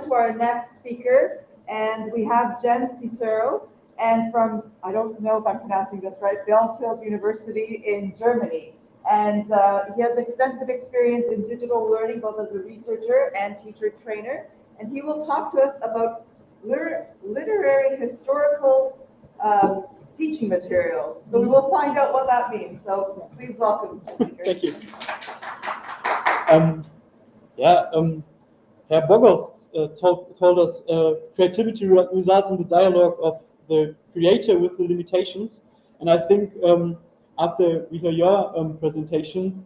to our next speaker, and we have Jen Citero, and from, I don't know if I'm pronouncing this right, Bielefeld University in Germany. And he has extensive experience in digital learning, both as a researcher and teacher trainer. And he will talk to us about literary historical teaching materials. So we will find out what that means. So please welcome the speaker. Thank you. Herr Boggers told us creativity results in the dialogue of the creator with the limitations. And I think after we hear your presentation,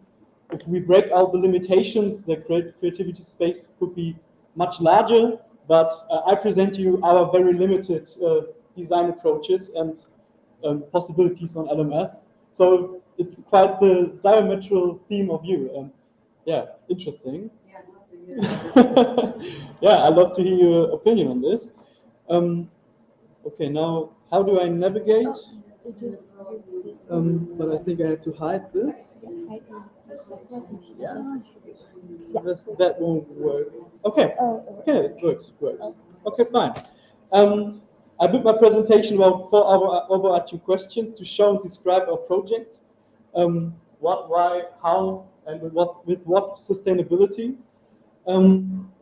if we break out the limitations, the creativity space could be much larger. But I present you our very limited design approaches and possibilities on LMS. So it's quite the diametral theme of you. Yeah, interesting. Yeah, I'd love to hear. Yeah, I'd love to hear your opinion on this. Okay, now how do I navigate? But I think I have to hide this. Yeah, that won't work. Okay, okay, it works. Okay, fine. I built my presentation about 4 overarching questions to show and describe our project. What, why, how, and with what sustainability.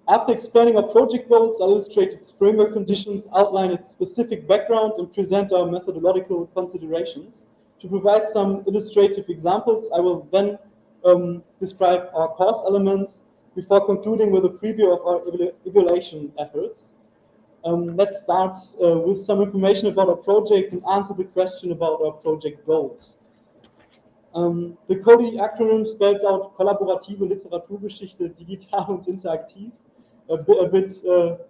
After explaining our project goals, I illustrate its framework conditions, outline its specific background, and present our methodological considerations. To provide some illustrative examples, I will then describe our course elements before concluding with a preview of our evaluation efforts. Let's start with some information about our project and answer the question about our project goals. The KoLidi acronym spells out Kollaborative Literaturgeschichte, digital und interaktiv, a bit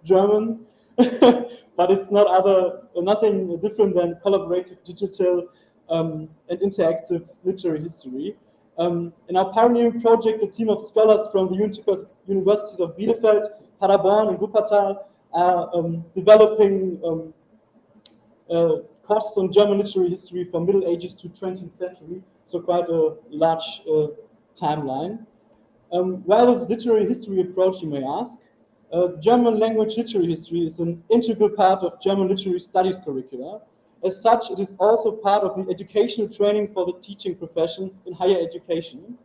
German, but it's nothing different than collaborative, digital, and interactive literary history. In our pioneering project, a team of scholars from the universities of Bielefeld, Paderborn, and Wuppertal are developing courses on German literary history from Middle Ages to 20th century, so quite a large timeline. Why this literary history approach, you may ask? German language literary history is an integral part of German literary studies curricula. As such, it is also part of the educational training for the teaching profession in higher education.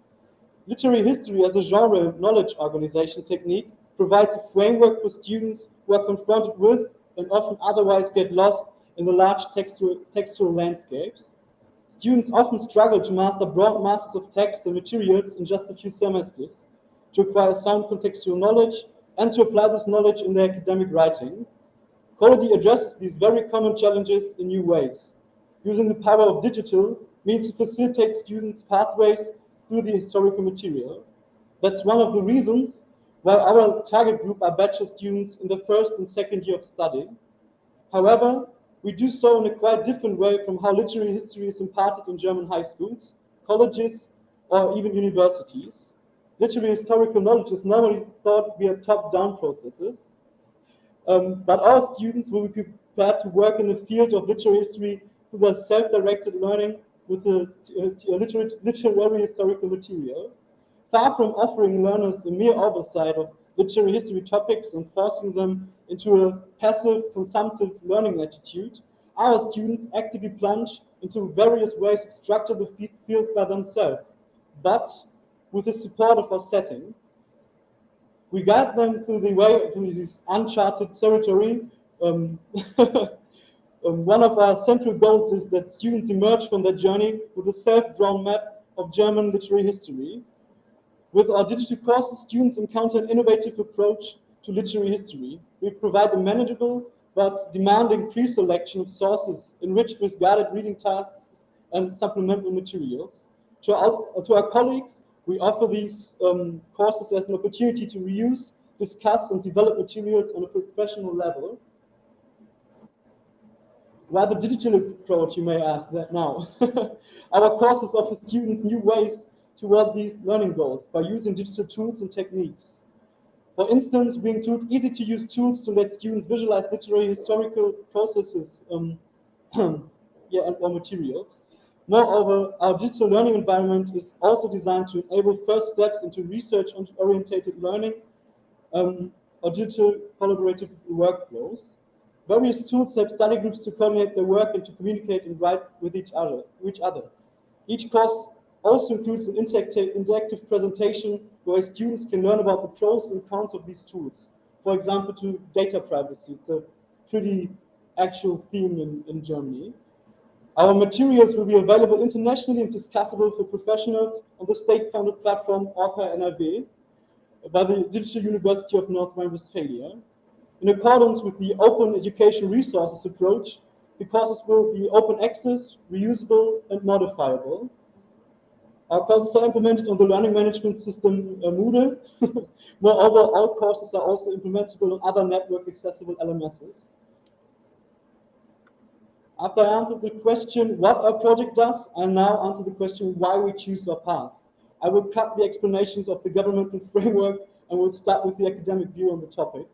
Literary history as a genre knowledge organization technique provides a framework for students who are confronted with and often otherwise get lost in the large textual landscapes. Students often struggle to master broad masses of text and materials in just a few semesters, to acquire sound contextual knowledge, and to apply this knowledge in their academic writing. KoLidi addresses these very common challenges in new ways. Using the power of digital means to facilitate students' pathways through the historical material. That's one of the reasons why our target group are bachelor students in the first and second year of study. However, we do so in a quite different way from how literary history is imparted in German high schools, colleges, or even universities. Literary historical knowledge is normally thought via top-down processes, but our students will be prepared to work in the field of literary history through their self-directed learning with the literary historical material. Far from offering learners a mere oversight of literary history topics and forcing them into a passive, consumptive learning attitude, our students actively plunge into various ways to structure the fields by themselves, but with the support of our setting. We guide them through this uncharted territory. One of our central goals is that students emerge from their journey with a self-drawn map of German literary history. With our digital courses, students encounter an innovative approach to literary history. We provide a manageable but demanding pre-selection of sources enriched with guided reading tasks and supplemental materials. To our colleagues, we offer these courses as an opportunity to reuse, discuss, and develop materials on a professional level. Why the digital approach, you may ask that now. Our courses offer students new ways toward these learning goals by using digital tools and techniques. For instance, we include easy-to-use tools to let students visualize literary historical processes or materials. Moreover, our digital learning environment is also designed to enable first steps into research-oriented learning. or digital collaborative workflows. Various tools help study groups to coordinate their work and to communicate and write with each other. Each course also includes an interactive presentation where students can learn about the pros and cons of these tools. For example, to data privacy. It's a pretty actual theme in Germany. Our materials will be available internationally and discussable for professionals on the state-funded platform Orca NRW by the Digital University of North Rhine-Westphalia. In accordance with the Open Education Resources approach, the courses will be open access, reusable, and modifiable. Our courses are implemented on the learning management system Moodle. Moreover, all courses are also implementable on other network-accessible LMSs. After I answered the question what our project does, I now answer the question why we choose our path. I will cut the explanations of the governmental framework and will start with the academic view on the topic.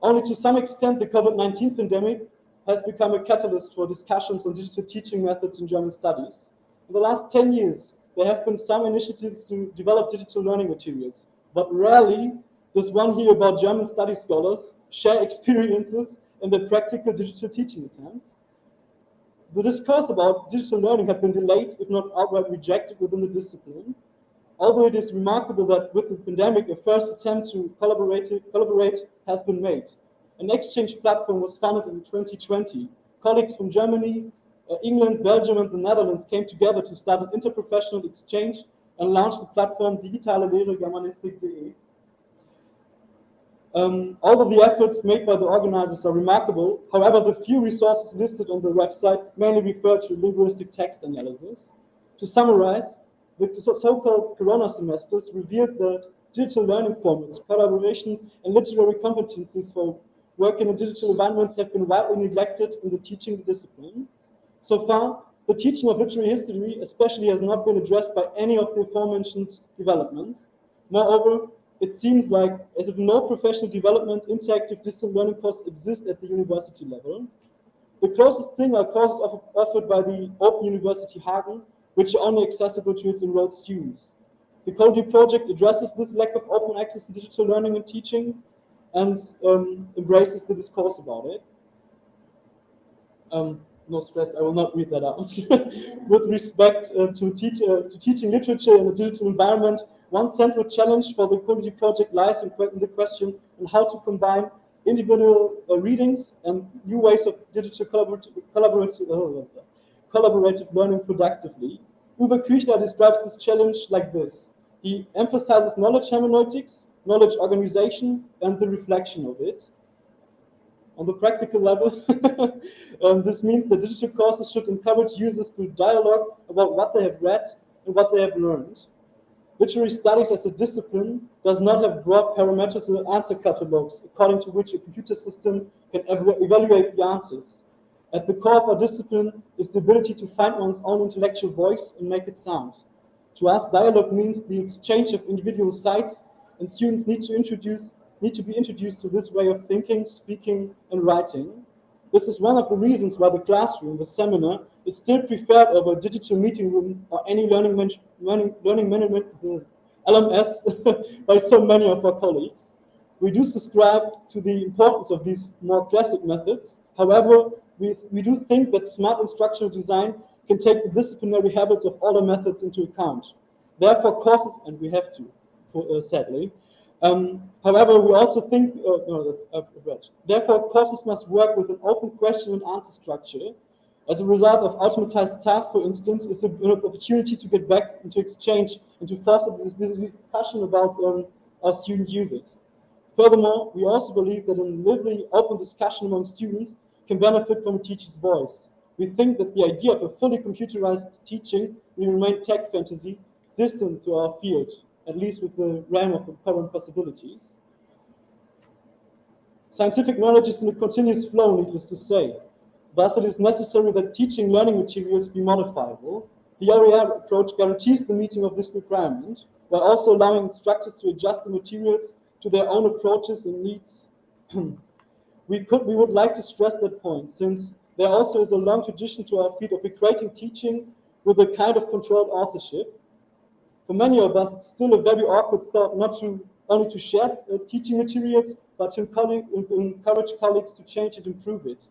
Only to some extent, the COVID-19 pandemic has become a catalyst for discussions on digital teaching methods in German studies. In the last 10 years, there have been some initiatives to develop digital learning materials, but rarely does one hear about German study scholars share experiences in their practical digital teaching attempts. The discourse about digital learning has been delayed, if not outright rejected within the discipline. Although it is remarkable that with the pandemic, a first attempt to collaborate has been made. An exchange platform was founded in 2020. Colleagues from Germany, England, Belgium, and the Netherlands came together to start an interprofessional exchange and launch the platform Digitale Lehre Germanistik.de. Although the efforts made by the organizers are remarkable, however, the few resources listed on the website mainly refer to linguistic text analysis. To summarize, the so-called Corona semesters revealed that digital learning formats, collaborations, and literary competencies for working in digital environments have been widely neglected in the teaching discipline. So far, the teaching of literary history especially has not been addressed by any of the aforementioned developments. Moreover, it seems like as if no professional development interactive distance learning courses exist at the university level. The closest thing are courses offered by the Open University Hagen, which are only accessible to its enrolled students. The KoLidi project addresses this lack of open access to digital learning and teaching and embraces the discourse about it. No stress, I will not read that out. With respect to teaching literature in a digital environment, one central challenge for the KoLidi project lies in the question on how to combine individual readings and new ways of digital collaborative learning productively. Uwe Küchler describes this challenge like this. He emphasizes knowledge hermeneutics, knowledge organization, and the reflection of it. On the practical level, this means that digital courses should encourage users to dialogue about what they have read and what they have learned. Literary studies as a discipline does not have broad parameters or answer catalogs according to which a computer system can evaluate the answers. At the core of our discipline is the ability to find one's own intellectual voice and make it sound. To us, dialogue means the exchange of individual sides, and students need to be introduced to this way of thinking, speaking, and writing. This is one of the reasons why the classroom, the seminar, is still preferred over a digital meeting room or any learning management LMS by so many of our colleagues. We do subscribe to the importance of these more classic methods. However, we do think that smart instructional design can take the disciplinary habits of older methods into account. Therefore, courses, and we have to, sadly, however, we also think, therefore, courses must work with an open question and answer structure. As a result of automatized tasks, for instance, is an opportunity to get back into exchange and to foster this discussion about our student users. Furthermore, we also believe that a lively, open discussion among students can benefit from a teacher's voice. We think that the idea of a fully computerized teaching will remain tech fantasy, distant to our field, at least with the realm of the current possibilities. Scientific knowledge is in a continuous flow, needless to say. Thus, it is necessary that teaching learning materials be modifiable. The OER approach guarantees the meeting of this requirement, while also allowing instructors to adjust the materials to their own approaches and needs. We would like to stress that point, since there also is a long tradition to our field of equating teaching with a kind of controlled authorship. For many of us, it's still a very awkward thought not to only to share teaching materials, but to encourage colleagues to change and improve it.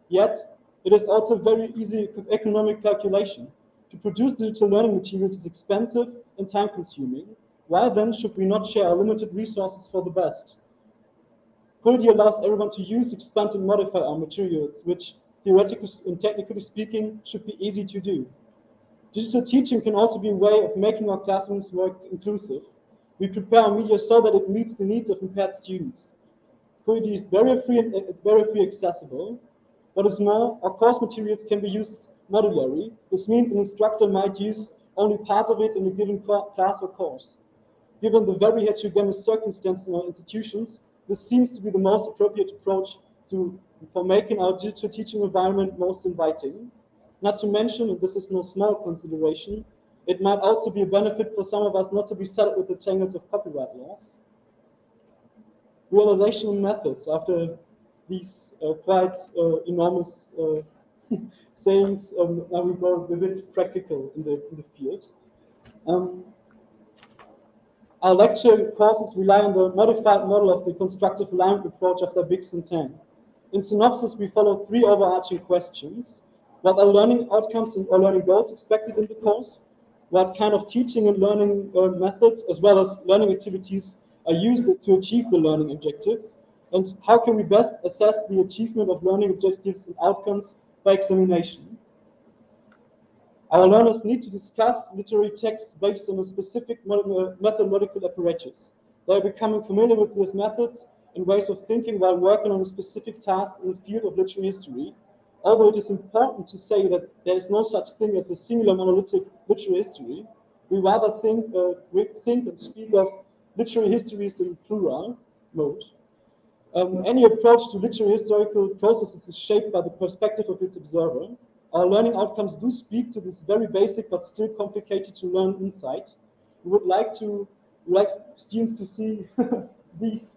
Yet, it is also very easy economic calculation. To produce digital learning materials is expensive and time-consuming. Why then should we not share our limited resources for the best? KoLidi allows everyone to use, expand, and modify our materials, which, theoretically and technically speaking, should be easy to do. Digital teaching can also be a way of making our classrooms more inclusive. We prepare our media so that it meets the needs of impaired students. KoLidi is barrier-free and barrier-free accessible. What is more, our course materials can be used modularly. This means an instructor might use only parts of it in a given class or course. Given the very heterogeneous circumstances in our institutions, this seems to be the most appropriate approach for making our digital teaching environment most inviting. Not to mention, and this is no small consideration, it might also be a benefit for some of us not to be saddled with the tangles of copyright laws. Realizational methods. After these quite enormous sayings, now we go a bit practical in the field. Our lecture courses rely on the modified model of the constructive alignment approach of the Big and 10. In synopsis, we follow 3 overarching questions. What are learning outcomes or learning goals expected in the course? What kind of teaching and learning methods, as well as learning activities, are used to achieve the learning objectives? And how can we best assess the achievement of learning objectives and outcomes by examination? Our learners need to discuss literary texts based on a specific methodological apparatus. They are becoming familiar with these methods and ways of thinking while working on a specific task in the field of literary history. Although it is important to say that there is no such thing as a singular monolithic literary history, we rather think and speak of literary histories in plural mode. Any approach to literary historical processes is shaped by the perspective of its observer. Our learning outcomes do speak to this very basic but still complicated to learn insight. We would like students to see these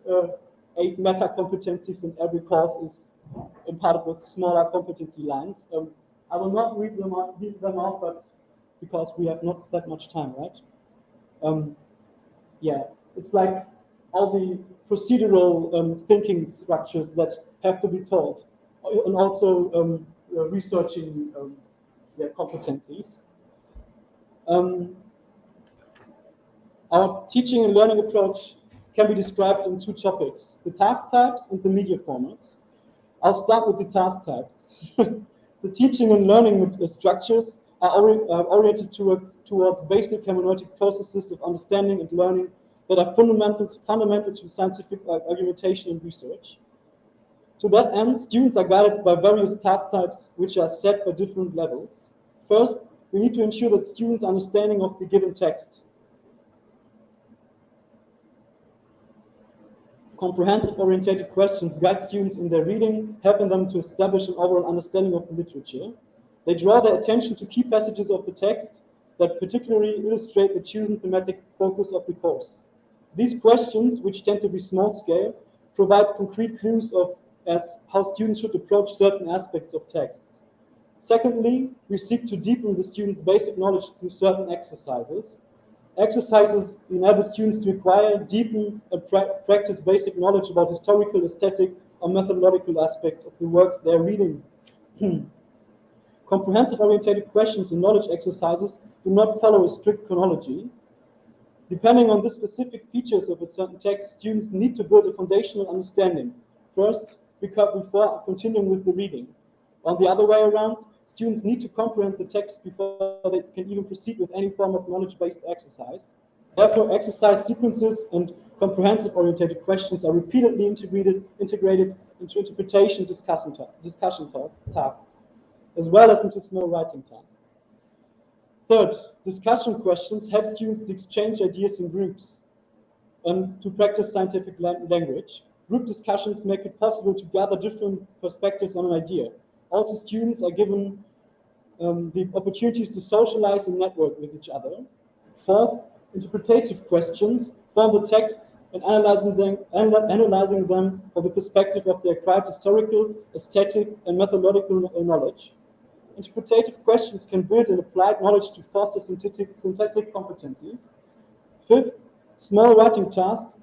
8 meta competencies in every course is imparted with smaller competency lines. I will not read them out, but because we have not that much time, right? Yeah, it's like all the procedural thinking structures that have to be taught, and also researching their competencies. Our teaching and learning approach can be described in 2 topics, the task types and the media formats. I'll start with the task types. The teaching and learning structures are oriented towards basic hermeneutic processes of understanding and learning that are fundamental to scientific argumentation and research. To that end, students are guided by various task types which are set by different levels. First, we need to ensure that students' understanding of the given text. Comprehensive orientated questions guide students in their reading, helping them to establish an overall understanding of the literature. They draw their attention to key passages of the text that particularly illustrate the chosen thematic focus of the course. These questions, which tend to be small-scale, provide concrete clues as how students should approach certain aspects of texts. Secondly, we seek to deepen the students' basic knowledge through certain exercises. Exercises enable students to acquire, deepen, and practice basic knowledge about historical, aesthetic, or methodological aspects of the works they are reading. Comprehensive orientated questions and knowledge exercises do not follow a strict chronology. Depending on the specific features of a certain text, students need to build a foundational understanding first, before continuing with the reading. On the other way around, students need to comprehend the text before they can even proceed with any form of knowledge-based exercise. Therefore, exercise sequences and comprehensive-oriented questions are repeatedly integrated into interpretation discussion tasks, as well as into small writing tasks. Third, discussion questions help students to exchange ideas in groups and to practice scientific language. Group discussions make it possible to gather different perspectives on an idea. Also, students are given the opportunities to socialize and network with each other. Fourth, interpretative questions form the texts and analyzing them from the perspective of their acquired historical, aesthetic, and methodological knowledge. Interpretative questions can build an applied knowledge to foster synthetic competencies. Fifth, small writing tasks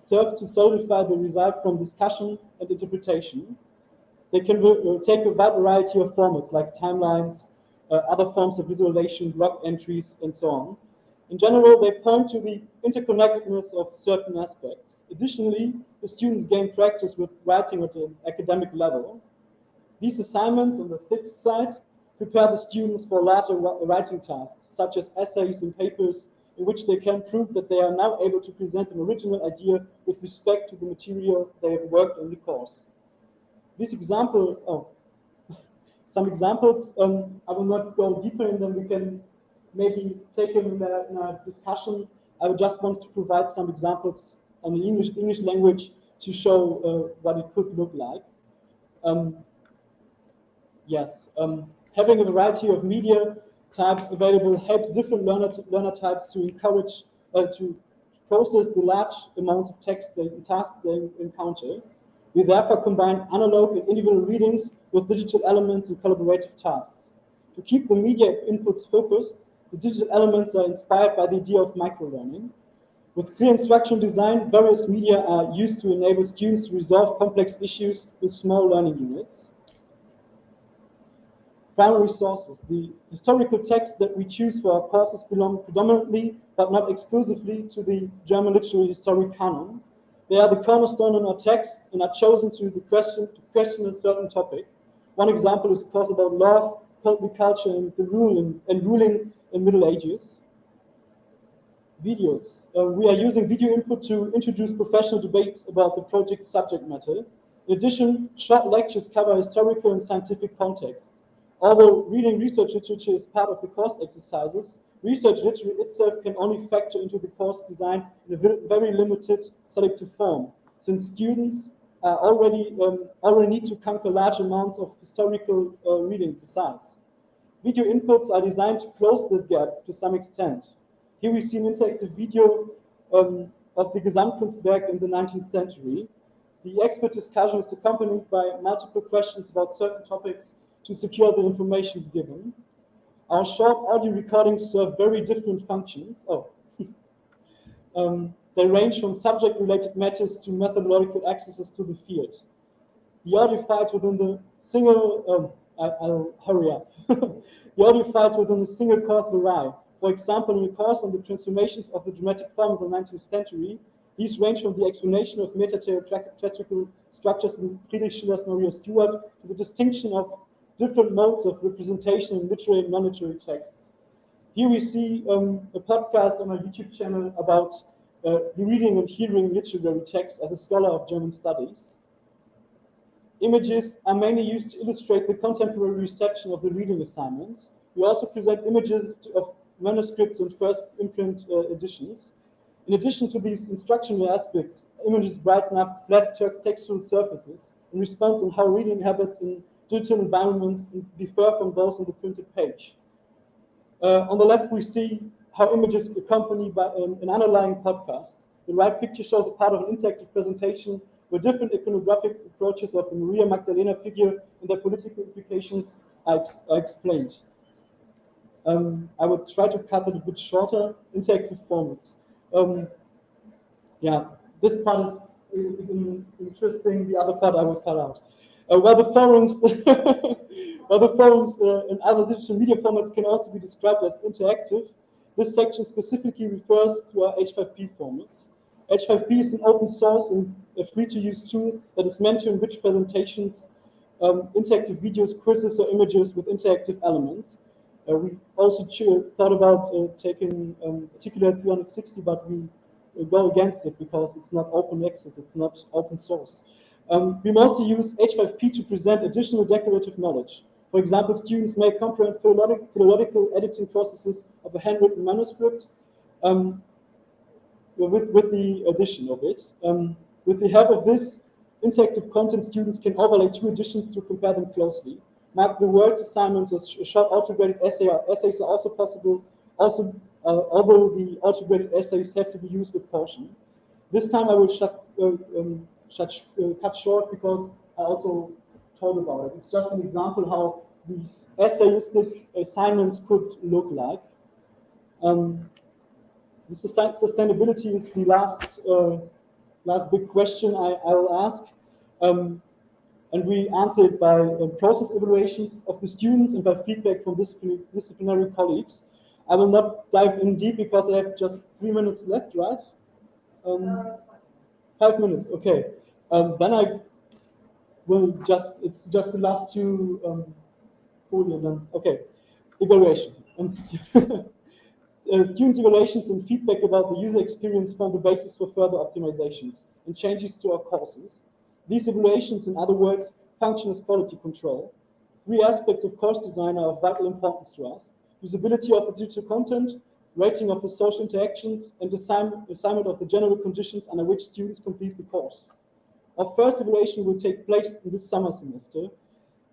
serve to solidify the result from discussion and interpretation. They can take a wide variety of formats like timelines, other forms of visualization, blog entries, and so on. In general, they point to the interconnectedness of certain aspects. Additionally, the students gain practice with writing at an academic level. These assignments on the fixed side prepare the students for larger writing tasks, such as essays and papers, in which they can prove that they are now able to present an original idea with respect to the material they have worked on the course. Some examples, I will not go deeper in them, we can maybe take them in a discussion. I would just want to provide some examples on the English language to show what it could look like. Having a variety of media types available helps different learner types to encourage to process the large amounts of text and tasks they encounter. We therefore combine analog and individual readings with digital elements and collaborative tasks. To keep the media inputs focused, the digital elements are inspired by the idea of microlearning. With clear instruction design, various media are used to enable students to resolve complex issues with small learning units. Primary sources. The historical texts that we choose for our courses belong predominantly, but not exclusively, to the German literary historic canon. They are the cornerstone in our text and are chosen to question a certain topic. One example is a course about love, culture, and ruling in Middle Ages. Videos. We are using video input to introduce professional debates about the project subject matter. In addition, short lectures cover historical and scientific contexts. Although reading research literature is part of the course exercises, research literature itself can only factor into the course design in a very limited selective form, since students already need to conquer large amounts of historical reading besides. Video inputs are designed to close the gap to some extent. Here we see an interactive video of the Gesamtkunstwerk in the 19th century. The expert discussion is accompanied by multiple questions about certain topics to secure the information given. Our short audio recordings serve very different functions. They range from subject-related matters to methodological accesses to the field. The audio files within the single, I'll hurry up. The audio files within the single course vary. For example, in a course on the transformations of the dramatic form of the 19th century, these range from the explanation of meta-theatrical structures in Friedrich Schiller's Maria Stuart to the distinction of different modes of representation in literary and non-literary texts. Here we see a podcast on our YouTube channel about the reading and hearing literary text as a scholar of German studies. Images are mainly used to illustrate the contemporary reception of the reading assignments. We also present images of manuscripts and first imprint editions. In addition to these instructional aspects, images brighten up flat textual surfaces in response on how reading habits in digital environments differ from those on the printed page. On the left, we see how images accompany by an underlying podcast. The right picture shows a part of an interactive presentation where different iconographic approaches of the Maria Magdalena figure and their political implications are explained. I would try to cut it a bit shorter, interactive formats. This part is interesting, the other part I will cut out. While the forums, and other digital media formats can also be described as interactive, this section specifically refers to our H5P formats. H5P is an open source and a free-to-use tool that is meant to enrich presentations, interactive videos, quizzes, or images with interactive elements. We also thought about taking particular 360, but we go against it because it's not open access, it's not open source. We mostly use H5P to present additional decorative knowledge. For example, students may comprehend philological editing processes of a handwritten manuscript with the addition of it. With the help of this interactive content, students can overlay two editions to compare them closely. Mark the words assignments or short autograded essays are also possible, although the autograded essays have to be used with caution. This time I will cut short because I also told about it. It's just an example how these essayistic assignments could look like. The sustainability is the last last big question I will ask. And we answer it by process evaluations of the students and by feedback from disciplinary colleagues. I will not dive in deep because I have just 3 minutes left, right? 5 minutes, okay. Then I will it's just the last two folio then. Okay, evaluation. Students' evaluations and feedback about the user experience form the basis for further optimizations and changes to our courses. These evaluations, in other words, function as quality control. Three aspects of course design are of vital importance to us: usability of the digital content, rating of the social interactions, and assignment of the general conditions under which students complete the course. Our first evaluation will take place in this summer semester.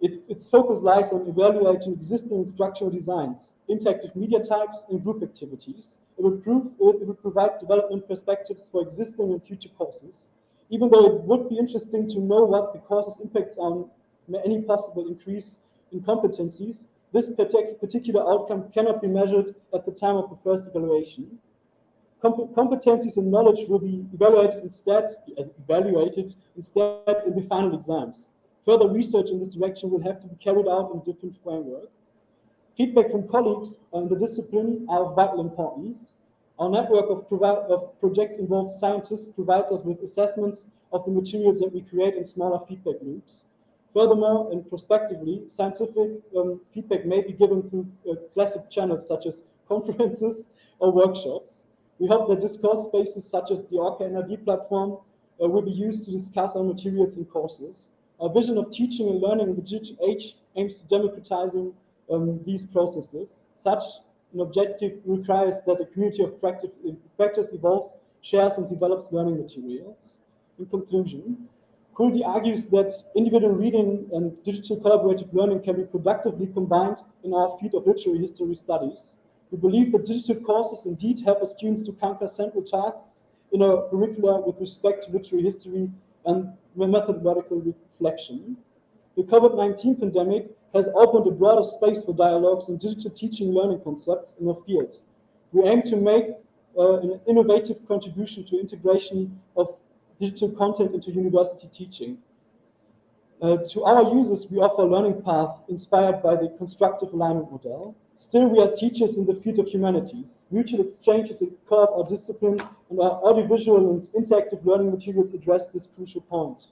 Its focus lies on evaluating existing instructional designs, interactive media types, and group activities. It will provide development perspectives for existing and future courses. Even though it would be interesting to know what the course's impacts on any possible increase in competencies, this particular outcome cannot be measured at the time of the first evaluation. Competencies and knowledge will be evaluated instead in the final exams. Further research in this direction will have to be carried out in a different framework. Feedback from colleagues in the discipline are of vital importance. Our network of project-involved scientists provides us with assessments of the materials that we create in smaller feedback loops. Furthermore, and prospectively, scientific feedback may be given through classic channels such as conferences or workshops. We hope that discourse spaces such as the Orca NRD platform will be used to discuss our materials and courses. Our vision of teaching and learning in the digital age aims to democratizing these processes. Such an objective requires that a community of practice evolves, shares, and develops learning materials. In conclusion, KoLidi argues that individual reading and digital collaborative learning can be productively combined in our field of literary history studies. We believe that digital courses indeed help our students to conquer central tasks in our curricula with respect to literary history and methodological reflection. The COVID-19 pandemic has opened a broader space for dialogues and digital teaching and learning concepts in our field. We aim to make an innovative contribution to integration of digital content into university teaching. To our users, we offer a learning path inspired by the constructive alignment model. Still, we are teachers in the field of humanities. Mutual exchange is a core of our discipline, and our audiovisual and interactive learning materials address this crucial point.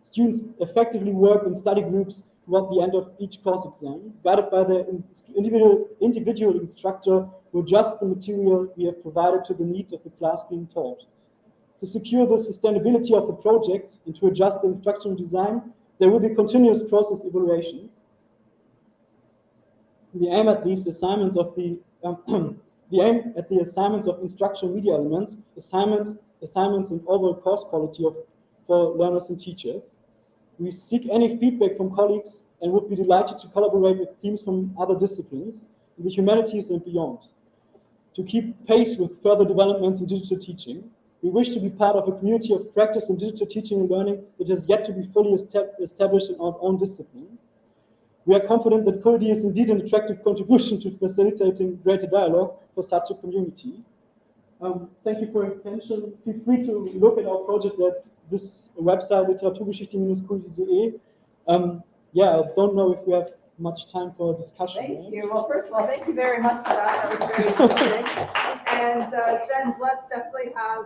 Students effectively work in study groups toward the end of each course exam, guided by their individual instructor who adjusts the material we have provided to the needs of the class being taught. To secure the sustainability of the project and to adjust the instructional design, there will be continuous process evaluations. The aim at these assignments of the assignments of instructional media elements, assignments, and overall course quality for learners and teachers. We seek any feedback from colleagues and would be delighted to collaborate with teams from other disciplines, in the humanities and beyond, to keep pace with further developments in digital teaching. We wish to be part of a community of practice in digital teaching and learning that has yet to be fully established in our own discipline. We are confident that KoLidi is indeed an attractive contribution to facilitating greater dialogue for such a community. Thank you for your attention. Feel free to look at our project at this website, literaturgeschichte-kolidi.de. Yeah, I don't know if we have much time for discussion. Thank you. Well, first of all, thank you very much for that. That was very interesting. And Jen, let's definitely have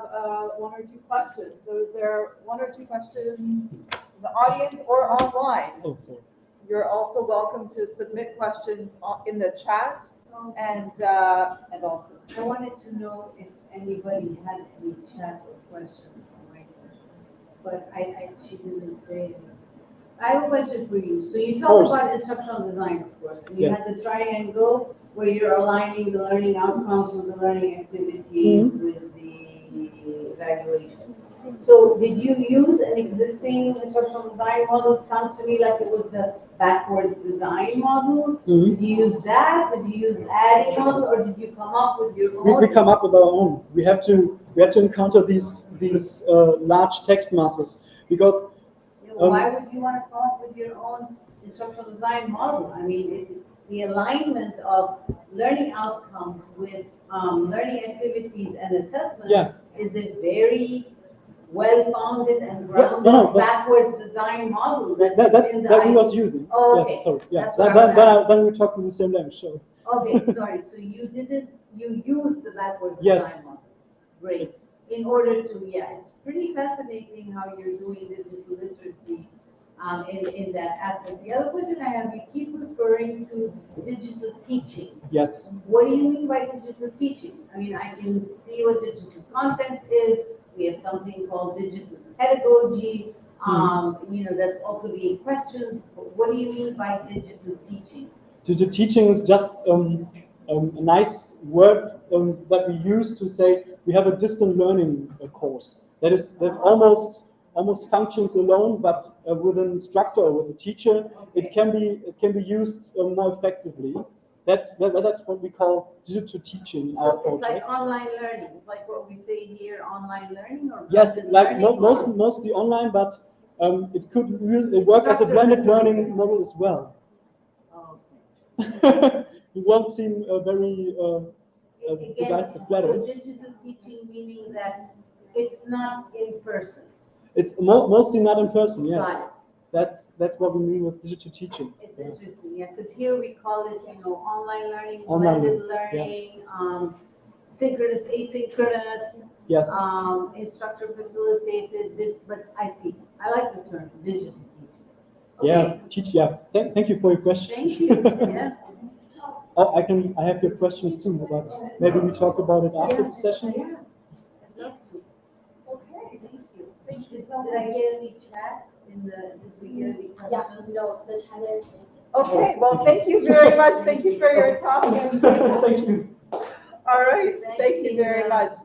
one or two questions. So is there one or two questions in the audience or online? Oh, sorry. You're also welcome to submit questions in the chat, and also. I wanted to know if anybody had any chat or questions for my session, but she didn't say anything. I have a question for you. So you talk about instructional design, of course, and you have the triangle where you're aligning the learning outcomes with the learning activities with the evaluations. So did you use an existing instructional design model? It sounds to me like it was the backwards design model. Did you use that? Did you use adding model, or did you come up with your own? We come up with our own. We have to encounter these large text masses because. Why would you want to come up with your own instructional design model? I mean, the alignment of learning outcomes with learning activities and assessments is a very well-founded and Yeah, grounded no, but backwards design model that that is in the that we idea. was using. Oh, Yes, okay. sorry. Yeah. That's what I was Then we're talking the same language. So. Okay, sorry, so you didn't, you used the backwards Yes. design model. Great. In order to, yeah, it's pretty fascinating how you're doing digital literacy in that aspect. The other question I have, you keep referring to digital teaching. Yes. What do you mean by digital teaching? I mean, I can see what digital content is. We have something called digital pedagogy. You know, that's also being questioned. What do you mean by digital teaching? Digital teaching is just a nice word that we use to say we have a distant learning course. That almost functions alone, but with an instructor or with a teacher, it can be used more effectively. That's what we call digital teaching in our So it's like project. online learning, it's like what we say here, online learning or Yes, blended like learning, or- mostly online, but it work as a blended learning model as well. Oh, okay. You won't seem very the guys Again, that so flattered. digital teaching meaning that it's not in person. It's mostly not in person. Yes, Got it. that's what we mean with digital teaching. It's interesting, yeah, because here we call it, you know, online learning, Online blended learning, learning, synchronous, asynchronous, Yes. instructor facilitated, but I see, I like the term digital teaching. Yeah. Okay, Teach. Yeah. Thank you for your question. thank you, yeah. Oh, I have your questions too, but maybe we talk about it after the session. Yeah, I'd love to. Okay. Thank you. Thank you so Did I much. get any chat did we get any Yeah, questions? no, the chat is. Okay, well, thank you very much. Thank you for your talk. Thank you. All right, thank you very much.